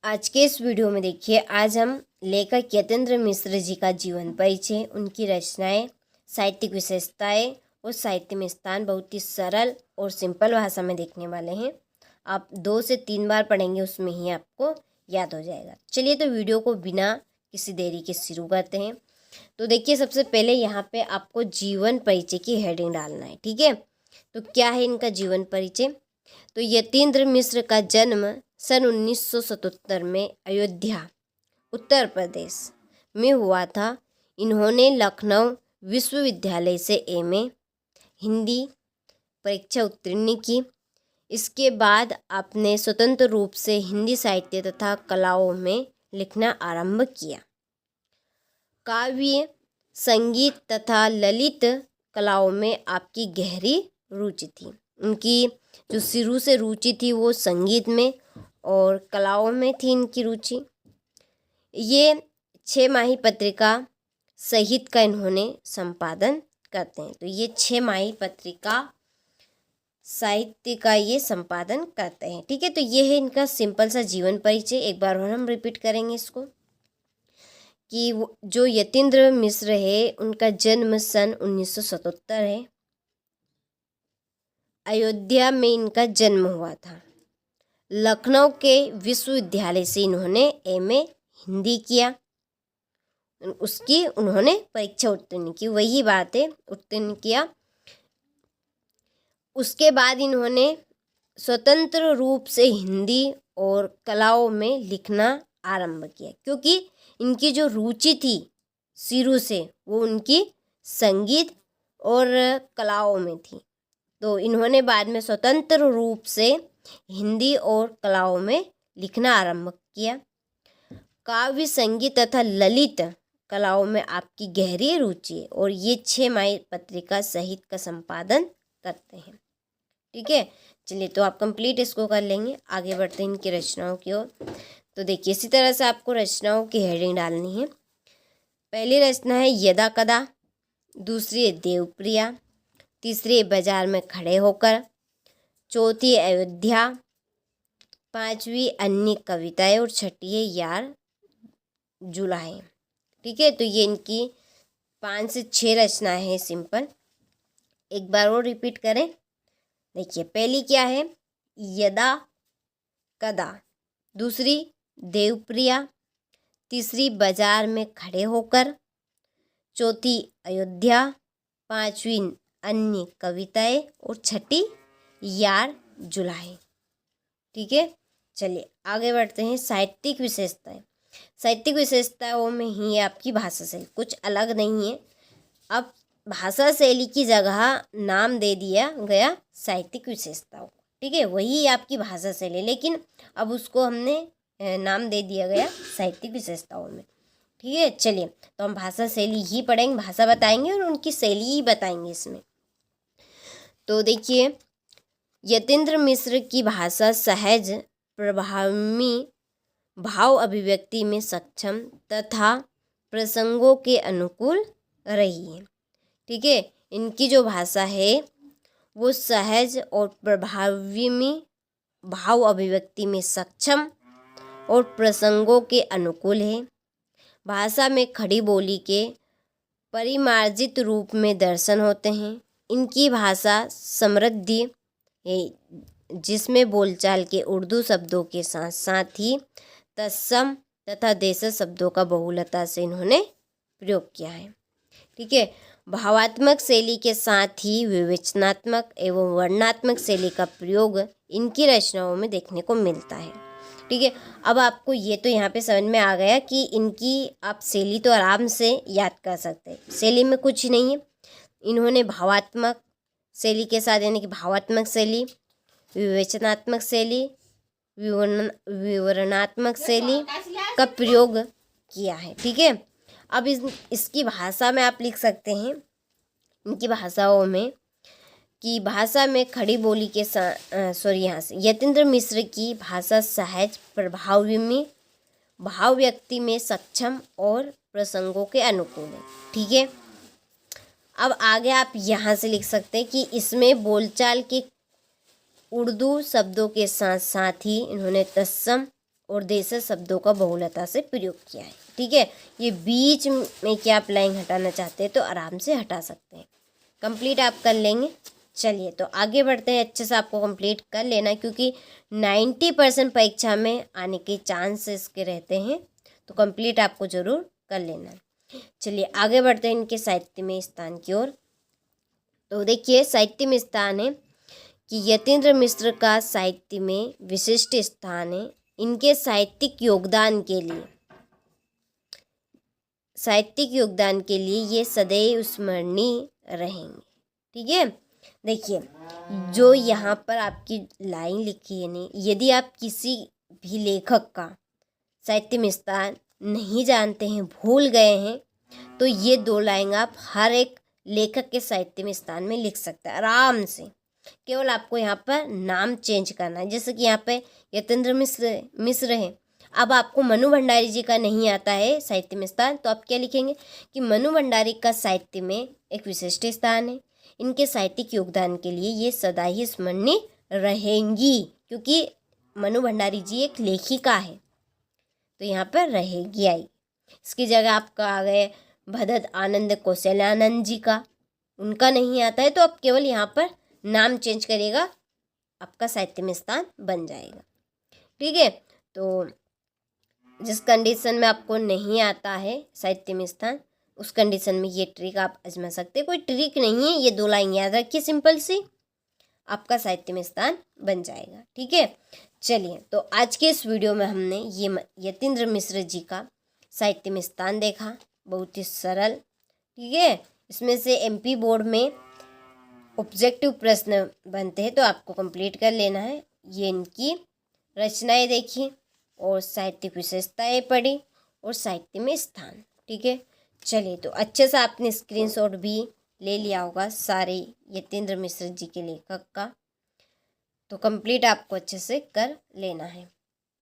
आज के इस वीडियो में देखिए, आज हम लेखक यतीन्द्र मिश्र जी का जीवन परिचय, उनकी रचनाएं, साहित्यिक विशेषताएं और साहित्य में स्थान बहुत ही सरल और सिंपल भाषा में देखने वाले हैं। आप 2 से 3 बार पढ़ेंगे, उसमें ही आपको याद हो जाएगा। चलिए तो वीडियो को बिना किसी देरी के शुरू करते हैं। तो देखिए, सबसे पहले यहाँ पे आपको जीवन परिचय की हेडिंग डालना है, ठीक है। तो क्या है इनका जीवन परिचय? तो यतीन्द्र मिश्र का जन्म सन 1977 में अयोध्या, उत्तर प्रदेश में हुआ था। इन्होंने लखनऊ विश्वविद्यालय से एमए हिंदी परीक्षा उत्तीर्ण की। इसके बाद आपने स्वतंत्र रूप से हिंदी साहित्य तथा कलाओं में लिखना आरंभ किया। काव्य, संगीत तथा ललित कलाओं में आपकी गहरी रुचि थी। उनकी जो शुरू से रुचि थी वो संगीत में और कलाओं में थी इनकी रुचि। ये 6 माही पत्रिका सहित का इन्होंने संपादन करते हैं। तो ये 6 माही पत्रिका साहित्य का ये संपादन करते हैं, ठीक है। तो ये है इनका सिंपल सा जीवन परिचय। एक बार और हम रिपीट करेंगे इसको कि जो यतीन्द्र मिश्र है उनका जन्म सन 1977 है। अयोध्या में इनका जन्म हुआ था। लखनऊ के विश्वविद्यालय से इन्होंने एमए हिंदी किया। उसकी उन्होंने परीक्षा उत्तीर्ण की, वही बात है, उत्तीर्ण किया। उसके बाद इन्होंने स्वतंत्र रूप से हिंदी और कलाओं में लिखना आरंभ किया, क्योंकि इनकी जो रुचि थी शुरू से वो उनकी संगीत और कलाओं में थी। तो इन्होंने बाद में स्वतंत्र रूप से हिंदी और कलाओं में लिखना आरंभ किया। काव्य, संगीत तथा ललित कलाओं में आपकी गहरी रुचि है और ये 6 माही पत्रिका सहित का संपादन करते हैं, ठीक है। चलिए तो आप कंप्लीट इसको कर लेंगे। आगे बढ़ते हैं इनकी रचनाओं की ओर। तो देखिए, इसी तरह से आपको रचनाओं की हेडिंग डालनी है। पहली रचना है यदा कदा, दूसरी है देवप्रिया, तीसरी बाजार में खड़े होकर, चौथी अयोध्या, 5वीं अन्य कविताएं और 6ठी है यार जुलाहे, ठीक है। तो ये इनकी 5 से 6 रचनाएं हैं सिंपल। एक बार और रिपीट करें। देखिए, पहली क्या है, यदा कदा, दूसरी देवप्रिया, तीसरी बाजार में खड़े होकर, चौथी अयोध्या, 5वीं अन्य कविताएं और 6ठी यार जुलाहे, ठीक है। चलिए आगे बढ़ते हैं। साहित्यिक विशेषताएं। साहित्यिक विशेषताओं में ही आपकी भाषा शैली, कुछ अलग नहीं है। अब भाषा शैली की जगह नाम दे दिया गया साहित्यिक विशेषताओं, ठीक है। वही आपकी भाषा शैली, लेकिन अब उसको हमने नाम दे दिया गया साहित्यिक विशेषताओं में, ठीक है। चलिए तो हम भाषा शैली ही पढ़ेंगे, भाषा बताएंगे और उनकी शैली ही बताएंगे इसमें। तो देखिए, यतीन्द्र मिश्र की भाषा सहज, प्रभावी, भाव अभिव्यक्ति में सक्षम तथा प्रसंगों के अनुकूल रही है, ठीक है। इनकी जो भाषा है वो सहज और प्रभावी में, भाव अभिव्यक्ति में सक्षम और प्रसंगों के अनुकूल है। भाषा में खड़ी बोली के परिमार्जित रूप में दर्शन होते हैं। इनकी भाषा समृद्धि है, जिसमें बोलचाल के उर्दू शब्दों के साथ साथ ही तत्सम तथा देशज शब्दों का बहुलता से इन्होंने प्रयोग किया है, ठीक है। भावात्मक शैली के साथ ही विवेचनात्मक एवं वर्णनात्मक शैली का प्रयोग इनकी रचनाओं में देखने को मिलता है, ठीक है। अब आपको ये तो यहाँ पे समझ में आ गया कि इनकी आप शैली तो आराम से याद कर सकते हैं। शैली में कुछ नहीं है। इन्होंने भावात्मक शैली के साथ, यानी कि भावात्मक शैली, विवेचनात्मक शैली, विवरणात्मक शैली का प्रयोग किया है, ठीक है। अब इसकी भाषा में आप लिख सकते हैं, इनकी भाषाओं में, कि भाषा में खड़ी बोली के यहाँ से यतीन्द्र मिश्र की भाषा सहज, प्रभावी में, भाव व्यक्ति में सक्षम और प्रसंगों के अनुकूल है, ठीक है। अब आगे आप यहाँ से लिख सकते हैं कि इसमें बोलचाल के उर्दू शब्दों के साथ साथ ही इन्होंने तत्सम और देशज शब्दों का बहुलता से प्रयोग किया है। ठीक है, ये बीच में क्या आप लाइन हटाना चाहते हैं तो आराम से हटा सकते हैं। कंप्लीट आप कर लेंगे। चलिए तो आगे बढ़ते हैं। अच्छे से आपको कंप्लीट कर लेना है क्योंकि 90% परीक्षा में आने के चांसेस इसके रहते हैं, तो कंप्लीट आपको ज़रूर कर लेना है। चलिए आगे बढ़ते हैं इनके साहित्य में स्थान की ओर। तो देखिए साहित्य में स्थान है कि यतीन्द्र मिश्र का साहित्य में विशिष्ट स्थान है। इनके साहित्यिक योगदान के लिए ये सदैव स्मरणीय रहेंगे। ठीक है, देखिए जो यहाँ पर आपकी लाइन लिखी है नहीं, यदि आप किसी भी लेखक का साहित्य में स्थान नहीं जानते हैं, भूल गए हैं, तो ये 2 लाइन आप हर एक लेखक के साहित्य में स्थान में लिख सकते हैं आराम से। केवल आपको यहाँ पर नाम चेंज करना है। जैसे कि यहाँ पे यतीन्द्र मिश्र है। अब आपको मनु भंडारी जी का नहीं आता है साहित्य में स्थान, तो आप क्या लिखेंगे कि मनु भंडारी का साहित्य में एक विशिष्ट स्थान है। इनके साहित्यिक योगदान के लिए ये सदा ही स्मरणीय रहेंगी, क्योंकि मनु भंडारी जी एक लेखिका है, तो यहाँ पर रहेगी आई। इसकी जगह आपका आ गए भदत आनंद कौशल्यानंद जी का, उनका नहीं आता है, तो आप केवल यहाँ पर नाम चेंज करिएगा, आपका साहित्य में स्थान बन जाएगा। ठीक है, तो जिस कंडीशन में आपको नहीं आता है साहित्य में स्थान, उस कंडीशन में ये ट्रिक आप आजमा सकते हैं। कोई ट्रिक नहीं है, ये 2 लाइन याद रखिए सिंपल सी, आपका साहित्य में स्थान बन जाएगा। ठीक है, चलिए तो आज के इस वीडियो में हमने ये यतीन्द्र मिश्र जी का साहित्य में स्थान देखा, बहुत ही सरल। ठीक है, इसमें से MP बोर्ड में ऑब्जेक्टिव प्रश्न बनते हैं, तो आपको कंप्लीट कर लेना है। ये इनकी रचनाएं देखी और साहित्यिक विशेषताएं पढ़ी और साहित्य में स्थान। ठीक है, चलिए तो अच्छे से आपने स्क्रीनशॉट भी ले लिया होगा सारे यतीन्द्र मिश्र जी के लेखक का, तो कंप्लीट आपको अच्छे से कर लेना है।